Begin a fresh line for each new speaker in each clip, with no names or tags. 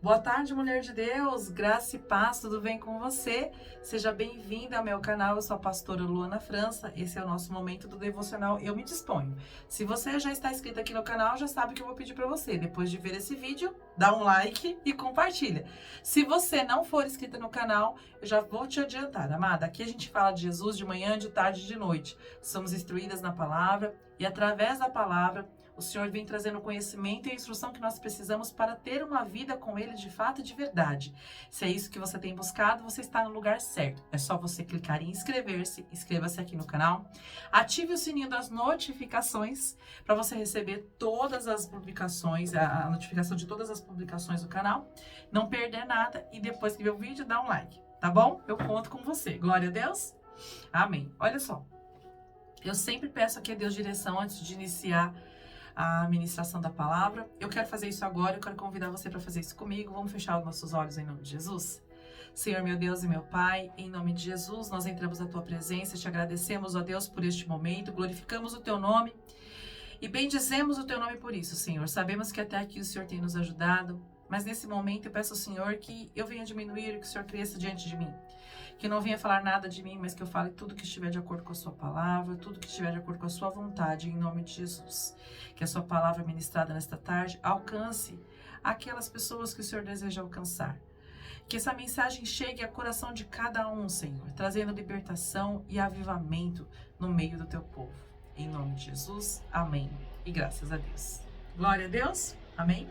Boa tarde, mulher de Deus, graça e paz, tudo bem com você? Seja bem-vinda ao meu canal, eu sou a pastora Luana França, esse é o nosso momento do devocional Eu Me Disponho. Se você já está inscrito aqui no canal, já sabe o que eu vou pedir para você. Depois de ver esse vídeo, dá um like e compartilha. Se você não for inscrita no canal, eu já vou te adiantar, amada, aqui a gente fala de Jesus de manhã, de tarde e de noite. Somos instruídas na palavra e através da palavra, o Senhor vem trazendo o conhecimento e a instrução que nós precisamos para ter uma vida com Ele de fato e de verdade. Se é isso que você tem buscado, você está no lugar certo. É só você clicar em inscrever-se, inscreva-se aqui no canal, ative o sininho das notificações para você receber todas as publicações, a notificação de todas as publicações do canal, não perder nada e depois que ver o vídeo, dá um like, tá bom? Eu conto com você. Glória a Deus. Amém. Olha só, eu sempre peço aqui a Deus direção antes de iniciar a ministração da palavra. Eu quero fazer isso agora, eu quero convidar você para fazer isso comigo. Vamos fechar os nossos olhos em nome de Jesus? Senhor, meu Deus e meu Pai, em nome de Jesus, nós entramos na Tua presença, te agradecemos, ó Deus, por este momento, glorificamos o Teu nome e bendizemos o Teu nome por isso, Senhor. Sabemos que até aqui o Senhor tem nos ajudado, mas nesse momento eu peço ao Senhor que eu venha diminuir e que o Senhor cresça diante de mim. Que não venha falar nada de mim, mas que eu fale tudo que estiver de acordo com a sua palavra, tudo que estiver de acordo com a sua vontade, em nome de Jesus. Que a sua palavra ministrada nesta tarde alcance aquelas pessoas que o Senhor deseja alcançar. Que essa mensagem chegue ao coração de cada um, Senhor, trazendo libertação e avivamento no meio do teu povo. Em nome de Jesus, amém. E graças a Deus. Glória a Deus, amém.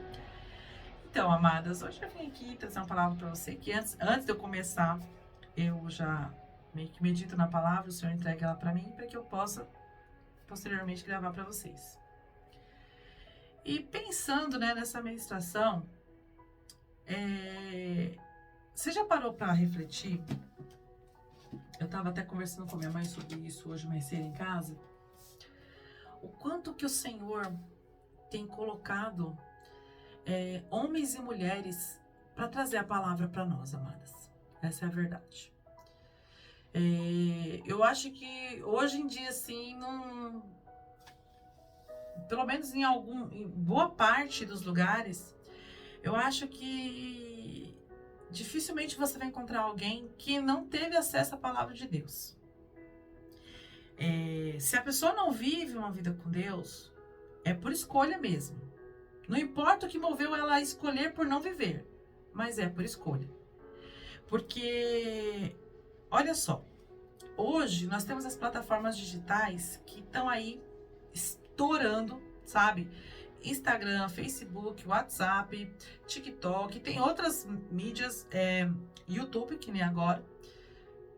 Então, amadas, hoje eu vim aqui trazer uma palavra para você que antes de eu começar, eu já meio que medito na palavra, o Senhor entrega ela para mim para que eu possa posteriormente gravar para vocês. E pensando, nessa ministração, você já parou para refletir? Eu estava até conversando com minha mãe sobre isso hoje mais cedo em casa. O quanto que o Senhor tem colocado homens e mulheres para trazer a palavra para nós, amadas. Essa é a verdade. Eu acho que hoje em dia, assim, pelo menos em boa parte dos lugares, eu acho que dificilmente você vai encontrar alguém que não teve acesso à palavra de Deus. Se a pessoa não vive uma vida com Deus, é por escolha mesmo. Não importa o que moveu ela a escolher por não viver, mas é por escolha. Porque, olha só, hoje nós temos as plataformas digitais que estão aí estourando, sabe? Instagram, Facebook, WhatsApp, TikTok, tem outras mídias, YouTube, que nem agora.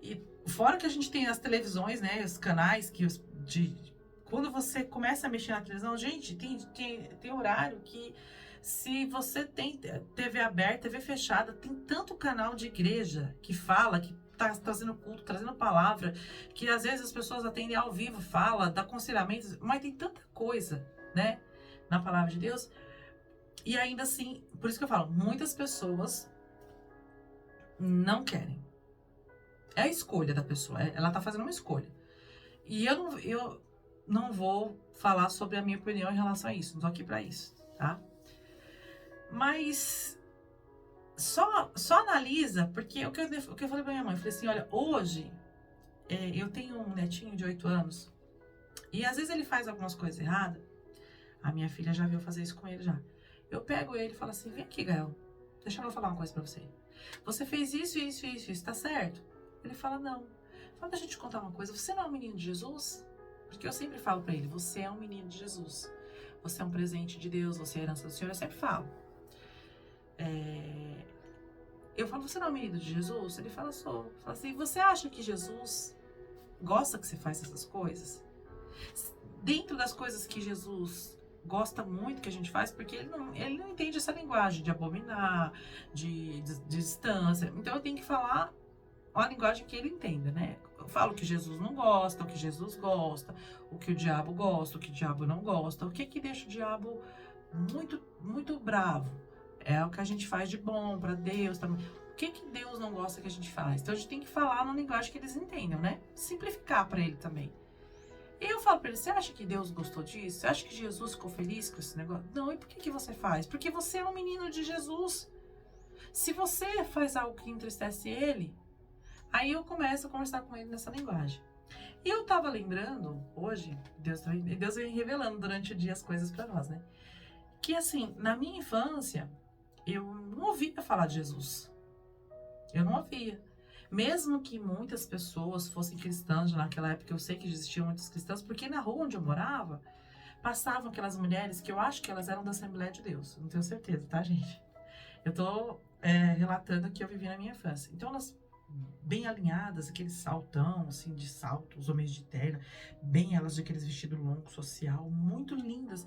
E fora que a gente tem as televisões, os canais quando você começa a mexer na televisão, gente, tem horário que se você tem TV aberta, TV fechada, tem tanto canal de igreja que fala, que tá trazendo culto, trazendo palavra, que às vezes as pessoas atendem ao vivo, fala, dá aconselhamentos, mas tem tanta coisa, na palavra de Deus. E ainda assim, por isso que eu falo, muitas pessoas não querem. É a escolha da pessoa, ela tá fazendo uma escolha. E eu não vou falar sobre a minha opinião em relação a isso, não tô aqui pra isso, tá? Mas só analisa, porque o que eu falei pra minha mãe, eu falei assim, olha, hoje eu tenho um netinho de 8 anos e às vezes ele faz algumas coisas erradas. A minha filha já viu fazer isso com ele já. Eu pego ele e falo assim, vem aqui, Gael, deixa eu falar uma coisa pra você. Você fez isso, tá certo? Ele fala, não. Fala, deixa eu te contar uma coisa, você não é um menino de Jesus? Porque eu sempre falo pra ele, você é um menino de Jesus. Você é um presente de Deus, você é a herança do Senhor, eu sempre falo. Eu falo, você não é um menino de Jesus? Ele fala, sou. Fala assim, você acha que Jesus gosta que você faça essas coisas? Dentro das coisas que Jesus gosta muito que a gente faz, porque ele não entende essa linguagem de abominar, de distância. Então eu tenho que falar a linguagem que ele entenda, Eu falo que Jesus não gosta, o que Jesus gosta, o que o diabo gosta, o que o diabo não gosta, o que deixa o diabo muito, muito bravo. É o que a gente faz de bom para Deus também. O que Deus não gosta que a gente faz? Então a gente tem que falar na linguagem que eles entendam, Simplificar para ele também. E eu falo para ele, você acha que Deus gostou disso? Você acha que Jesus ficou feliz com esse negócio? Não, e por que você faz? Porque você é um menino de Jesus. Se você faz algo que entristece ele, aí eu começo a conversar com ele nessa linguagem. E eu tava lembrando, hoje, Deus vem revelando durante o dia as coisas para nós, né? Que assim, na minha infância, eu não ouvia falar de Jesus. Eu não ouvia. Mesmo que muitas pessoas fossem cristãs, naquela época eu sei que existiam muitos cristãos, porque na rua onde eu morava, passavam aquelas mulheres que eu acho que elas eram da Assembleia de Deus. Não tenho certeza, tá, gente? Eu tô relatando o que eu vivi na minha infância. Então, elas bem alinhadas, aquele saltão, assim, de salto, os homens de terno, bem elas de aqueles vestidos longos, social, muito lindas.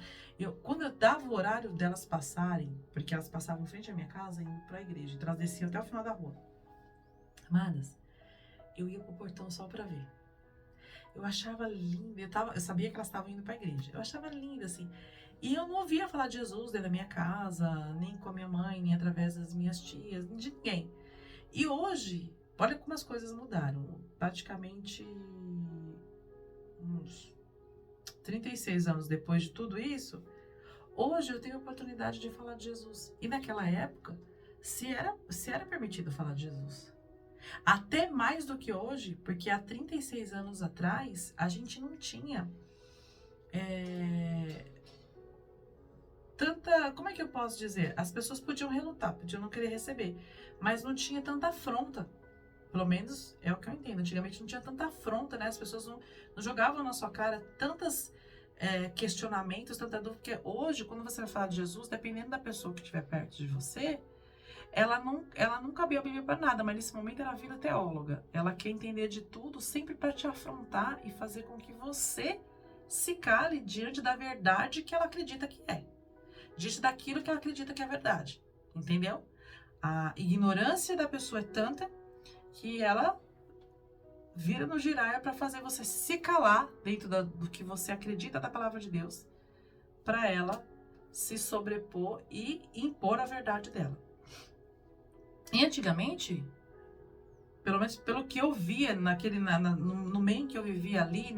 Quando eu dava o horário delas passarem, porque elas passavam em frente à minha casa, indo para a igreja, então elas desciam até o final da rua. Amadas, eu ia pro portão só para ver. Eu achava linda, eu sabia que elas estavam indo para a igreja. Eu achava linda, assim. E eu não ouvia falar de Jesus dentro da minha casa, nem com a minha mãe, nem através das minhas tias, de ninguém. E hoje, olha como as coisas mudaram. Praticamente uns 36 anos depois de tudo isso, hoje eu tenho a oportunidade de falar de Jesus. E naquela época, se era permitido falar de Jesus. Até mais do que hoje, porque há 36 anos atrás, a gente não tinha tanta... Como é que eu posso dizer? As pessoas podiam relutar, podiam não querer receber, mas não tinha tanta afronta. Pelo menos é o que eu entendo. Antigamente não tinha tanta afronta, né? As pessoas não jogavam na sua cara tantos questionamentos, tanta dúvida. Porque hoje, quando você vai falar de Jesus, dependendo da pessoa que estiver perto de você, ela nunca abriu a Bíblia para nada, mas nesse momento ela vira teóloga. Ela quer entender de tudo, sempre para te afrontar e fazer com que você se cale diante da verdade que ela acredita que é. Diante daquilo que ela acredita que é verdade. Entendeu? A ignorância da pessoa é tanta que ela vira no giraia para fazer você se calar dentro do que você acredita da palavra de Deus, para ela se sobrepor e impor a verdade dela. E antigamente, pelo menos pelo que eu via no meio que eu vivia ali,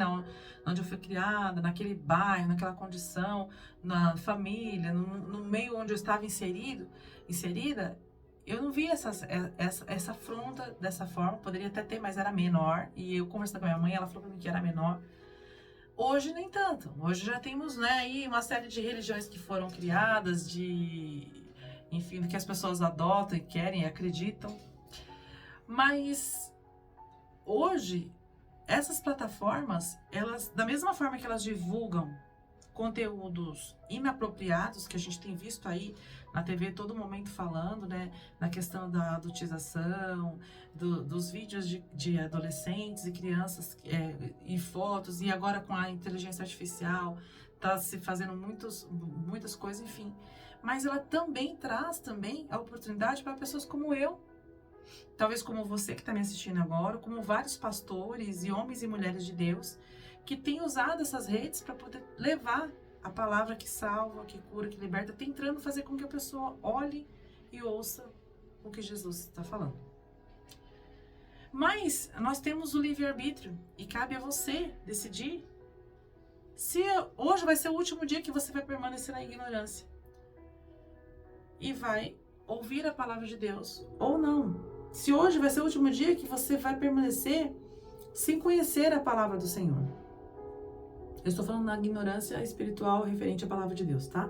onde eu fui criada, naquele bairro, naquela condição, na família, no meio onde eu estava inserida, eu não via essa afronta dessa forma. Poderia até ter, mas era menor. E eu conversando com a minha mãe, ela falou para mim que era menor. Hoje nem tanto. Hoje já temos, né, aí uma série de religiões que foram criadas, enfim, do que as pessoas adotam e querem e acreditam. Mas hoje, essas plataformas, elas, da mesma forma que elas divulgam conteúdos inapropriados, que a gente tem visto aí na TV todo momento falando, né, na questão da adultização, dos vídeos de adolescentes e crianças e fotos, e agora com a inteligência artificial, tá se fazendo muitas coisas, enfim. Mas ela também traz a oportunidade para pessoas como eu, talvez como você que está me assistindo agora, como vários pastores e homens e mulheres de Deus, que têm usado essas redes para poder levar a palavra que salva, que cura, que liberta, tentando fazer com que a pessoa olhe e ouça o que Jesus está falando. Mas nós temos o livre-arbítrio e cabe a você decidir se hoje vai ser o último dia que você vai permanecer na ignorância e vai ouvir a palavra de Deus ou não. Se hoje vai ser o último dia que você vai permanecer sem conhecer a palavra do Senhor. Eu estou falando na ignorância espiritual referente à palavra de Deus, tá?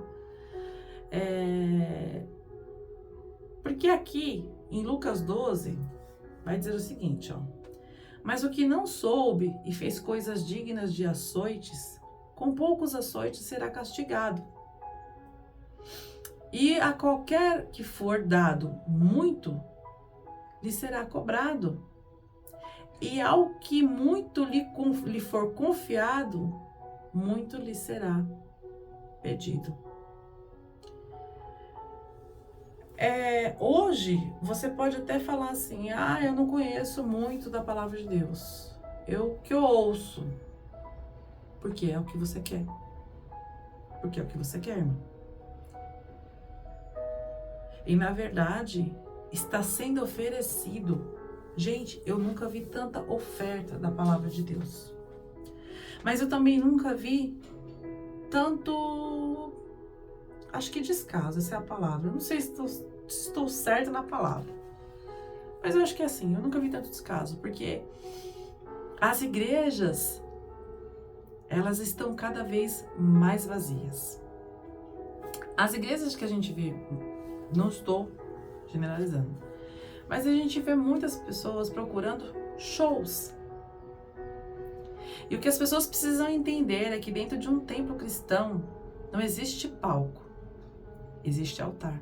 Porque aqui, em Lucas 12, vai dizer o seguinte, ó. Mas o que não soube e fez coisas dignas de açoites, com poucos açoites será castigado. E a qualquer que for dado muito, lhe será cobrado. E ao que muito lhe for confiado, muito lhe será pedido. Hoje, você pode até falar assim, eu não conheço muito da palavra de Deus. Que eu ouço. Porque é o que você quer. Porque é o que você quer, irmão. E na verdade, está sendo oferecido. Gente, eu nunca vi tanta oferta da palavra de Deus. Mas eu também nunca vi tanto, acho que descaso, essa é a palavra. Eu não sei se se estou certa na palavra. Mas eu acho que é assim, eu nunca vi tanto descaso, porque as igrejas, elas estão cada vez mais vazias. As igrejas que a gente vê, não estou generalizando, mas a gente vê muitas pessoas procurando shows. E o que as pessoas precisam entender é que dentro de um templo cristão não existe palco, existe altar.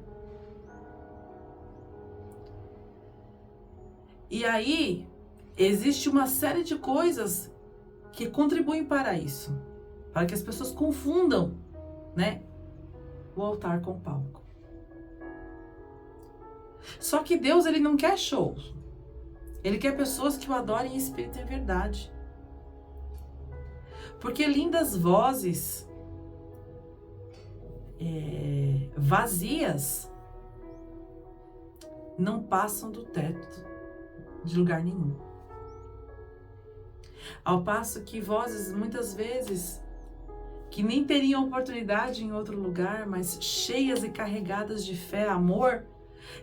E aí, existe uma série de coisas que contribuem para isso, para que as pessoas confundam, né, o altar com o palco. Só que Deus, ele não quer shows. Ele quer pessoas que o adorem em espírito e em verdade. Porque lindas vozes vazias não passam do teto de lugar nenhum. Ao passo que vozes, muitas vezes, que nem teriam oportunidade em outro lugar, mas cheias e carregadas de fé, amor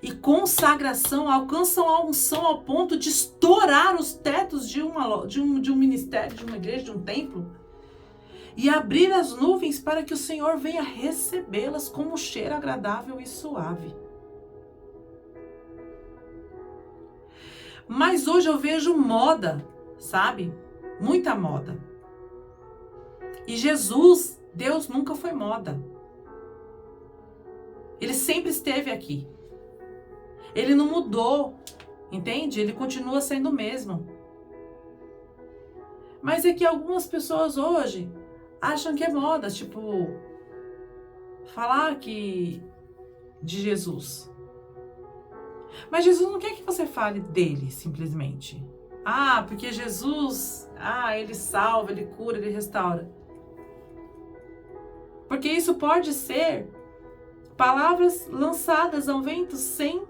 e consagração, alcançam a unção ao ponto de estourar os tetos de um ministério, de uma igreja, de um templo, e abrir as nuvens para que o Senhor venha recebê-las como um cheiro agradável e suave. Mas hoje eu vejo moda, sabe? Muita moda. E Jesus, Deus nunca foi moda. Ele sempre esteve aqui. Ele não mudou, entende? Ele continua sendo o mesmo. Mas é que algumas pessoas hoje acham que é moda, tipo, falar que de Jesus. Mas Jesus não quer que você fale dele, simplesmente. Ah, porque Jesus, ele salva, ele cura, ele restaura. Porque isso pode ser palavras lançadas ao vento sem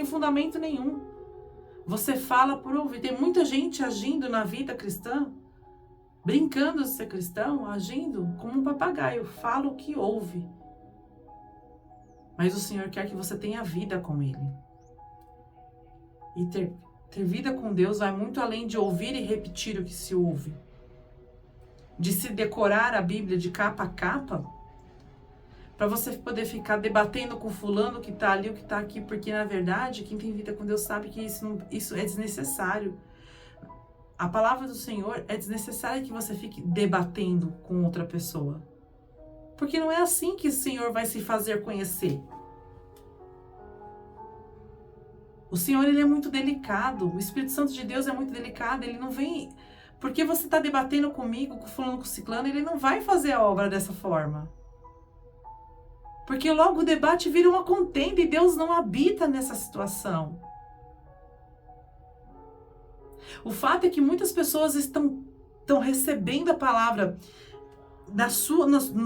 fundamento nenhum. Você fala por ouvir. Tem muita gente agindo na vida cristã, brincando de ser cristão, agindo como um papagaio. Fala o que ouve. Mas o Senhor quer que você tenha vida com Ele. E ter vida com Deus vai muito além de ouvir e repetir o que se ouve. De se decorar a Bíblia de capa a capa, para você poder ficar debatendo com fulano que está ali, o que está aqui, porque na verdade, quem tem vida com Deus sabe que isso é desnecessário. A palavra do Senhor é desnecessária que você fique debatendo com outra pessoa. Porque não é assim que o Senhor vai se fazer conhecer. O Senhor, ele é muito delicado. O Espírito Santo de Deus é muito delicado. Ele não vem... Porque você está debatendo comigo, com fulano, com ciclano, ele não vai fazer a obra dessa forma. Porque logo o debate vira uma contenda e Deus não habita nessa situação. O fato é que muitas pessoas estão recebendo a palavra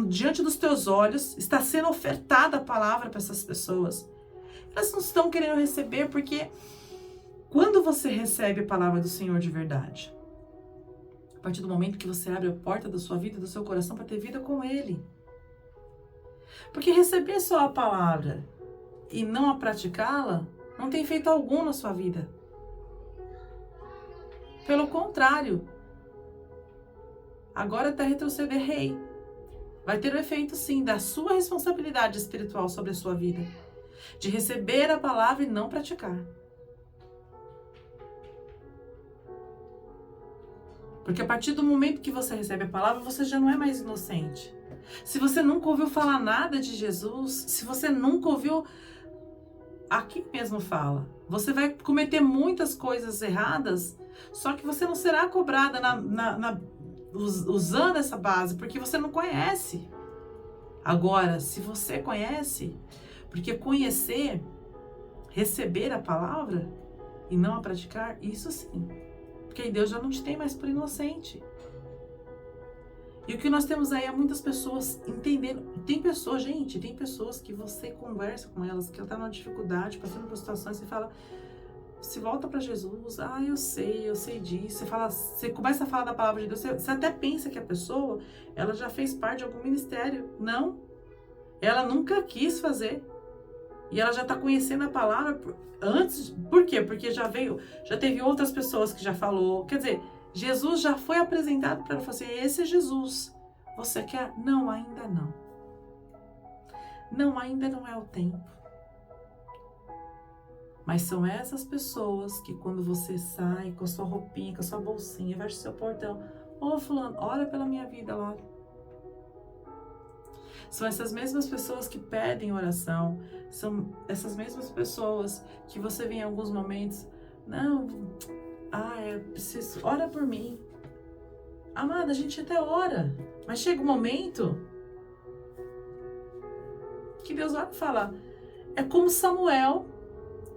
diante dos teus olhos, está sendo ofertada a palavra para essas pessoas. Elas não estão querendo receber porque quando você recebe a palavra do Senhor de verdade, a partir do momento que você abre a porta da sua vida, do seu coração para ter vida com Ele. Porque receber só a palavra e não a praticá-la não tem efeito algum na sua vida. Pelo contrário, agora até retroceder rei. Vai ter o efeito, sim, da sua responsabilidade espiritual sobre a sua vida. De receber a palavra e não praticar. Porque a partir do momento que você recebe a palavra, você já não é mais inocente. Se você nunca ouviu falar nada de Jesus, se você nunca ouviu... Aqui mesmo fala. Você vai cometer muitas coisas erradas, só que você não será cobrada usando essa base, porque você não conhece. Agora, se você conhece, porque conhecer, receber a palavra e não a praticar, isso sim. Porque aí Deus já não te tem mais por inocente. E o que nós temos aí é muitas pessoas entendendo. Tem pessoas que você conversa com elas, que ela está numa dificuldade, passando por situações, você fala, se volta para Jesus, eu sei disso. Você começa a falar da palavra de Deus, você até pensa que a pessoa, ela já fez parte de algum ministério. Não. Ela nunca quis fazer. E ela já está conhecendo a palavra antes. Por quê? Porque já teve outras pessoas que já falou. Quer dizer, Jesus já foi apresentado para ela. Falou assim, esse é Jesus. Você quer? Não, ainda não. Não, ainda não é o tempo. Mas são essas pessoas que quando você sai com a sua roupinha, com a sua bolsinha, vai pro seu portão. Ô fulano, ora pela minha vida lá. São essas mesmas pessoas que pedem oração. São essas mesmas pessoas que você vê em alguns momentos. Não, eu preciso, ora por mim. Amada, a gente até ora. Mas chega um momento que Deus vai falar. É como Samuel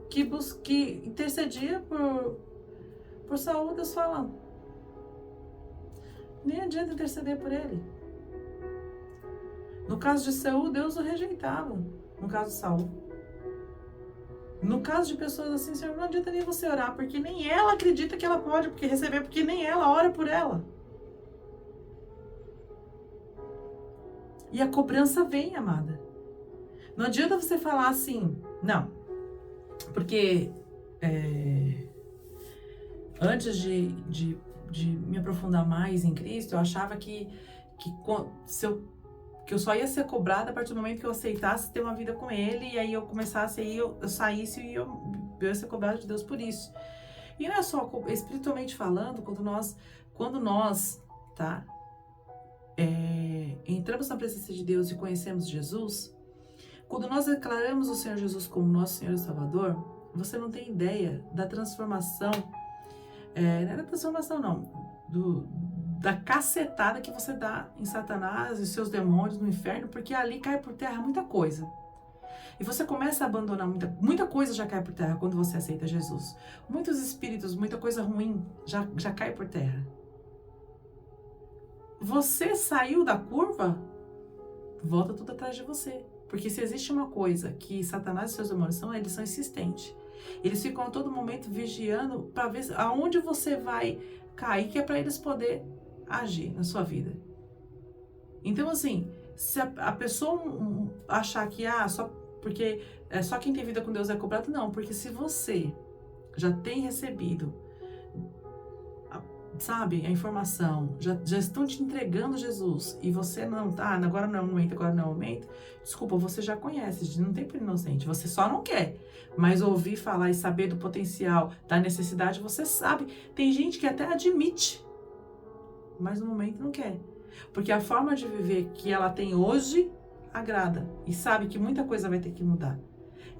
que intercedia por Saul. Deus fala, nem adianta interceder por ele. No caso de Saul, Deus o rejeitava. No caso de Saul. No caso de pessoas assim, Senhor, não adianta nem você orar, porque nem ela acredita que ela pode receber, porque nem ela ora por ela. E a cobrança vem, amada. Não adianta você falar assim, não. Porque antes de me aprofundar mais em Cristo, eu achava que eu só ia ser cobrada a partir do momento que eu aceitasse ter uma vida com Ele, e aí eu começasse, aí eu saísse e eu ia ser cobrada de Deus por isso. E não é só, espiritualmente falando, quando nós entramos na presença de Deus e conhecemos Jesus, quando nós declaramos o Senhor Jesus como nosso Senhor e Salvador, você não tem ideia da transformação, não é da transformação não, da cacetada que você dá em Satanás e seus demônios no inferno, porque ali cai por terra muita coisa. E você começa a abandonar muita coisa já cai por terra quando você aceita Jesus. Muitos espíritos, muita coisa ruim já cai por terra. Você saiu da curva, volta tudo atrás de você. Porque se existe uma coisa que Satanás e seus demônios eles são insistentes. Eles ficam a todo momento vigiando para ver aonde você vai cair, que é para eles poderem agir na sua vida. Então, assim, se a pessoa achar que porque só quem tem vida com Deus é cobrado, não, porque se você já tem recebido, sabe, a informação, já estão te entregando Jesus e você não tá, agora não é o momento, agora não é o momento, desculpa, você já conhece, não tem por inocente, você só não quer, mas ouvir falar e saber do potencial, da necessidade, você sabe. Tem gente que até admite, mas no momento não quer, porque a forma de viver que ela tem hoje agrada e sabe que muita coisa vai ter que mudar,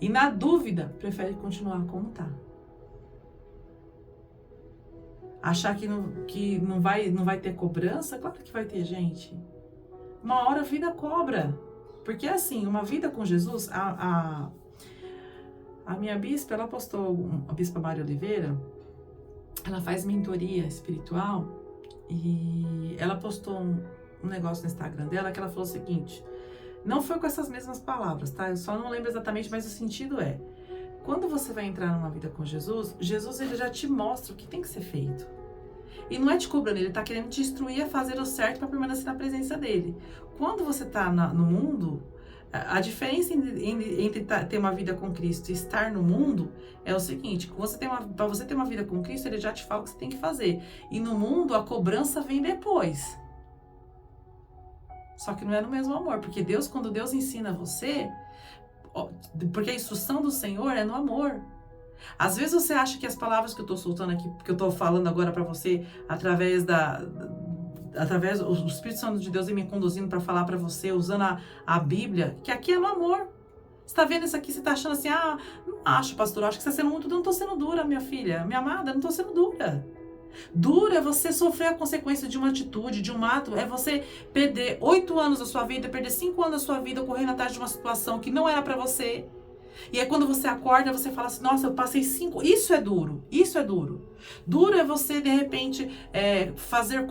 e na dúvida prefere continuar como tá. Achar que não vai ter cobrança, claro que vai ter, gente. Uma hora a vida cobra, porque assim, uma vida com Jesus, a minha bispa, ela postou, a bispa Maria Oliveira, ela faz mentoria espiritual, e ela postou um negócio no Instagram dela que ela falou o seguinte, não foi com essas mesmas palavras, tá? Eu só não lembro exatamente, mas o sentido é, quando você vai entrar numa vida com Jesus, ele já te mostra o que tem que ser feito. E não é te cobrando, ele tá querendo te instruir a fazer o certo para permanecer na presença dele. Quando você tá no mundo, a diferença entre ter uma vida com Cristo e estar no mundo é o seguinte, para você ter uma vida com Cristo, ele já te fala o que você tem que fazer. E no mundo, a cobrança vem depois. Só que não é no mesmo amor, porque quando Deus ensina você, porque a instrução do Senhor é no amor. Às vezes você acha que as palavras que eu tô soltando aqui, que eu tô falando agora pra você, através do Espírito Santo de Deus me conduzindo pra falar pra você, usando a Bíblia, que aqui é no amor. Você tá vendo isso aqui, você tá achando assim, não acho, pastor, acho que você tá sendo muito dura. Não tô sendo dura, minha filha, minha amada, não tô sendo dura. Dura é você sofrer a consequência de uma atitude, de um ato, é você perder 8 anos da sua vida, perder 5 anos da sua vida correndo atrás de uma situação que não era pra você. E aí quando você acorda, você fala assim, nossa, eu passei 5... Isso é duro, isso é duro. Duro é você, de repente, fazer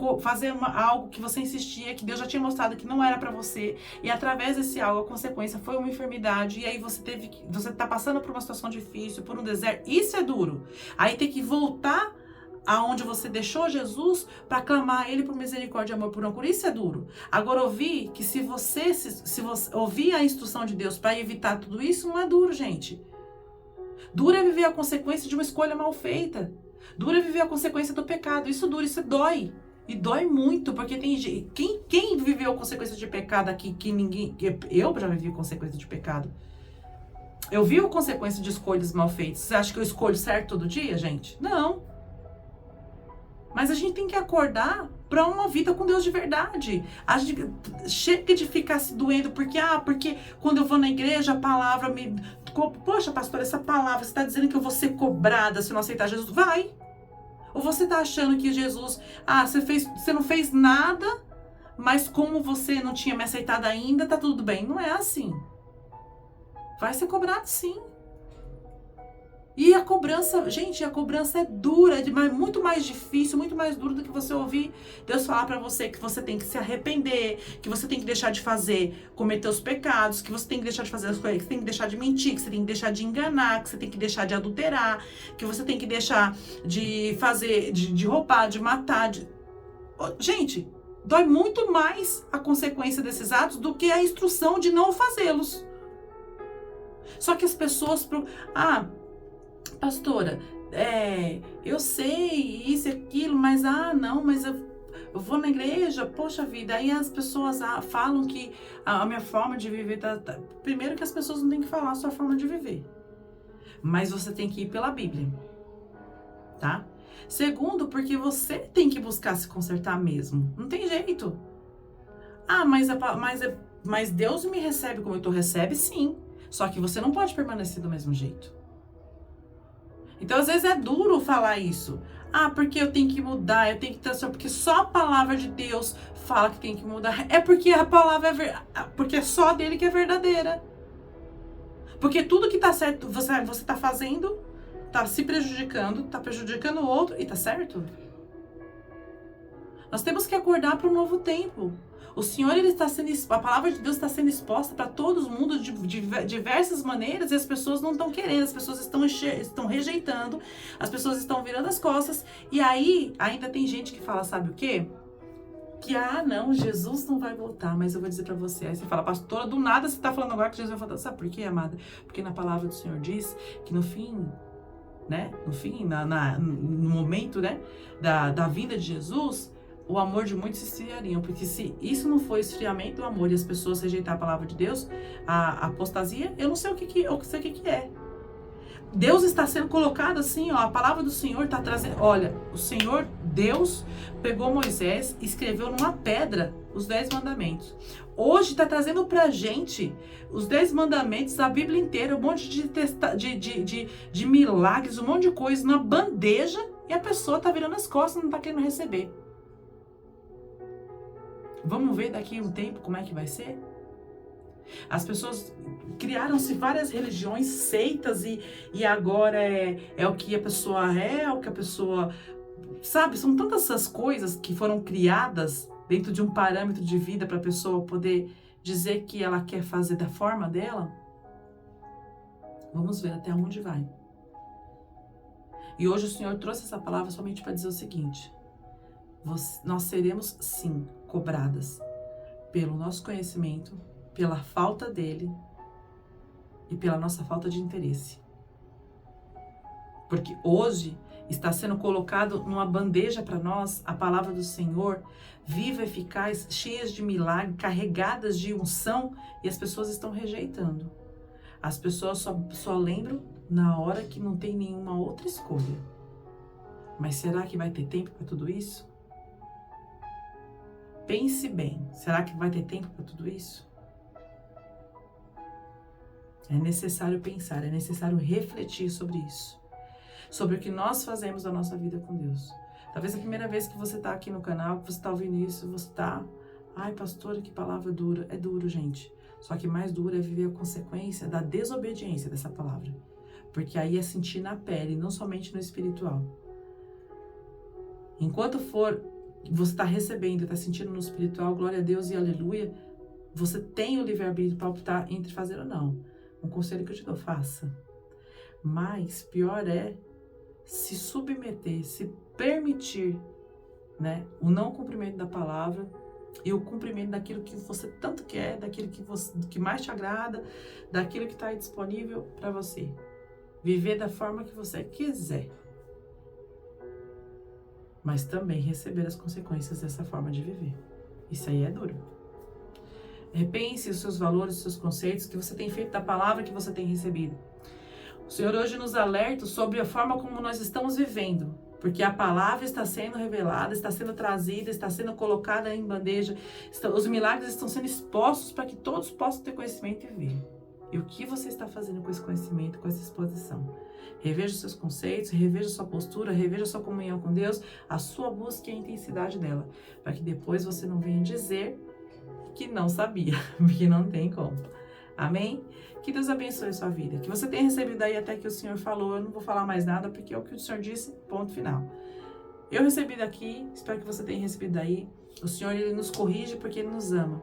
algo que você insistia, que Deus já tinha mostrado que não era pra você. E através desse algo, a consequência foi uma enfermidade. E aí você tá passando por uma situação difícil, por um deserto. Isso é duro. Aí tem que voltar aonde você deixou Jesus para clamar a Ele por misericórdia e amor por cura, isso é duro. Agora, ouvir que se você ouvir a instrução de Deus para evitar tudo isso, não é duro, gente. Duro é viver a consequência de uma escolha mal feita. Duro é viver a consequência do pecado. Isso dura, isso dói. E dói muito, porque tem gente... Quem viveu a consequência de pecado aqui, eu já vivi a consequência de pecado. Eu vi a consequência de escolhas mal feitas. Você acha que eu escolho certo todo dia, gente? Não. Mas a gente tem que acordar para uma vida com Deus de verdade. A gente chega de ficar se doendo porque quando eu vou na igreja a palavra me... Poxa, pastor, essa palavra, você está dizendo que eu vou ser cobrada se eu não aceitar Jesus? Vai. Ou você está achando que Jesus, você não fez nada, mas como você não tinha me aceitado ainda, tá tudo bem. Não é assim. Vai ser cobrado sim. E a cobrança, gente, a cobrança é dura, é muito mais difícil, muito mais duro do que você ouvir Deus falar pra você que você tem que se arrepender, que você tem que deixar de cometer os pecados, que você tem que deixar de fazer as coisas, que você tem que deixar de mentir, que você tem que deixar de enganar, que você tem que deixar de adulterar, que você tem que deixar de fazer, de roubar, de matar. Gente, dói muito mais a consequência desses atos do que a instrução de não fazê-los. Só que as pessoas... pastora, eu sei isso e aquilo, mas eu vou na igreja, poxa vida, aí as pessoas falam que a minha forma de viver Primeiro que as pessoas não têm que falar a sua forma de viver, mas você tem que ir pela Bíblia, tá? Segundo, porque você tem que buscar se consertar mesmo, não tem jeito. Mas Deus me recebe como eu tô, recebe sim, só que você não pode permanecer do mesmo jeito. Então, às vezes é duro falar isso. Porque eu tenho que mudar, eu tenho que transformar, porque só a palavra de Deus fala que tem que mudar. É porque a palavra porque é só dele que é verdadeira. Porque tudo que tá certo, você tá fazendo, tá se prejudicando, tá prejudicando o outro e tá certo? Nós temos que acordar para um novo tempo. O Senhor, a palavra de Deus está sendo exposta para todo mundo de diversas maneiras e as pessoas não estão querendo, as pessoas estão rejeitando, as pessoas estão virando as costas. E aí, ainda tem gente que fala, sabe o quê? Que, não, Jesus não vai voltar, mas eu vou dizer para você. Aí você fala, pastora, do nada você está falando agora que Jesus vai voltar. Sabe por quê, amada? Porque na palavra do Senhor diz que no fim, né? No fim, no momento, né? Da vinda de Jesus, o amor de muitos se esfriariam, porque se isso não for esfriamento do amor e as pessoas rejeitar a palavra de Deus, a apostasia, eu não sei o que é. Deus está sendo colocado assim, a palavra do Senhor está trazendo, olha, o Senhor, Deus, pegou Moisés e escreveu numa pedra os 10 mandamentos. Hoje está trazendo pra gente os 10 mandamentos, a Bíblia inteira, um monte de milagres, um monte de coisa na bandeja e a pessoa está virando as costas, não está querendo receber. Vamos ver daqui a um tempo como é que vai ser? As pessoas criaram-se várias religiões, seitas, e agora é o que a pessoa é o que a pessoa... Sabe, são tantas essas coisas que foram criadas dentro de um parâmetro de vida para a pessoa poder dizer que ela quer fazer da forma dela. Vamos ver até onde vai. E hoje o Senhor trouxe essa palavra somente para dizer o seguinte: nós seremos, sim, cobradas pelo nosso conhecimento, pela falta dele e pela nossa falta de interesse. Porque hoje está sendo colocado numa bandeja para nós a palavra do Senhor, viva, eficaz, cheias de milagre, carregadas de unção, e as pessoas estão rejeitando. As pessoas só lembram na hora que não tem nenhuma outra escolha. Mas será que vai ter tempo para tudo isso? Pense bem, será que vai ter tempo para tudo isso? É necessário pensar, é necessário refletir sobre isso. Sobre o que nós fazemos na nossa vida com Deus. Talvez a primeira vez que você está aqui no canal, que você está ouvindo isso, você está... Ai, pastora, que palavra dura. É duro, gente. Só que mais duro é viver a consequência da desobediência dessa palavra. Porque aí é sentir na pele, não somente no espiritual. Enquanto você está recebendo, está sentindo no espiritual, glória a Deus e aleluia, você tem o livre-arbítrio para optar entre fazer ou não. Um conselho que eu te dou, faça. Mas pior é se submeter, se permitir, né, o não cumprimento da palavra e o cumprimento daquilo que você tanto quer, daquilo que mais te agrada, daquilo que está aí disponível para você. Viver da forma que você quiser, mas também receber as consequências dessa forma de viver. Isso aí é duro. Repense os seus valores, os seus conceitos, que você tem feito da palavra que você tem recebido. O Senhor hoje nos alerta sobre a forma como nós estamos vivendo, porque a palavra está sendo revelada, está sendo trazida, está sendo colocada em bandeja, os milagres estão sendo expostos para que todos possam ter conhecimento e ver. E o que você está fazendo com esse conhecimento, com essa exposição? Reveja os seus conceitos, reveja a sua postura, reveja a sua comunhão com Deus, a sua busca e a intensidade dela, para que depois você não venha dizer que não sabia, porque não tem como. Amém? Que Deus abençoe a sua vida. Que você tenha recebido aí até que o Senhor falou. Eu não vou falar mais nada, porque é o que o Senhor disse, ponto final. Eu recebi daqui, espero que você tenha recebido daí. O Senhor, Ele nos corrige porque Ele nos ama.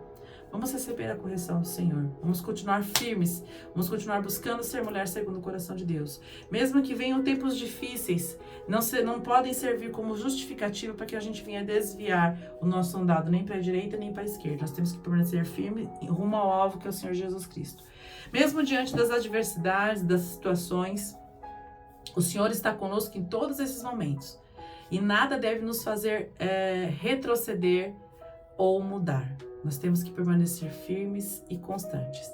Vamos receber a correção do Senhor. Vamos continuar firmes. Vamos continuar buscando ser mulher segundo o coração de Deus. Mesmo que venham tempos difíceis, não podem servir como justificativa para que a gente venha desviar o nosso andado nem para a direita nem para a esquerda. Nós temos que permanecer firmes rumo ao alvo que é o Senhor Jesus Cristo. Mesmo diante das adversidades, das situações, o Senhor está conosco em todos esses momentos. E nada deve nos fazer retroceder ou mudar. Nós temos que permanecer firmes e constantes.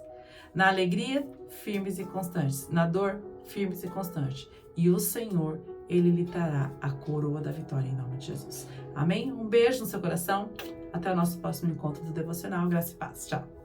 Na alegria, firmes e constantes. Na dor, firmes e constantes. E o Senhor, Ele lhe dará a coroa da vitória em nome de Jesus. Amém? Um beijo no seu coração. Até o nosso próximo encontro do Devocional. Graça e paz. Tchau.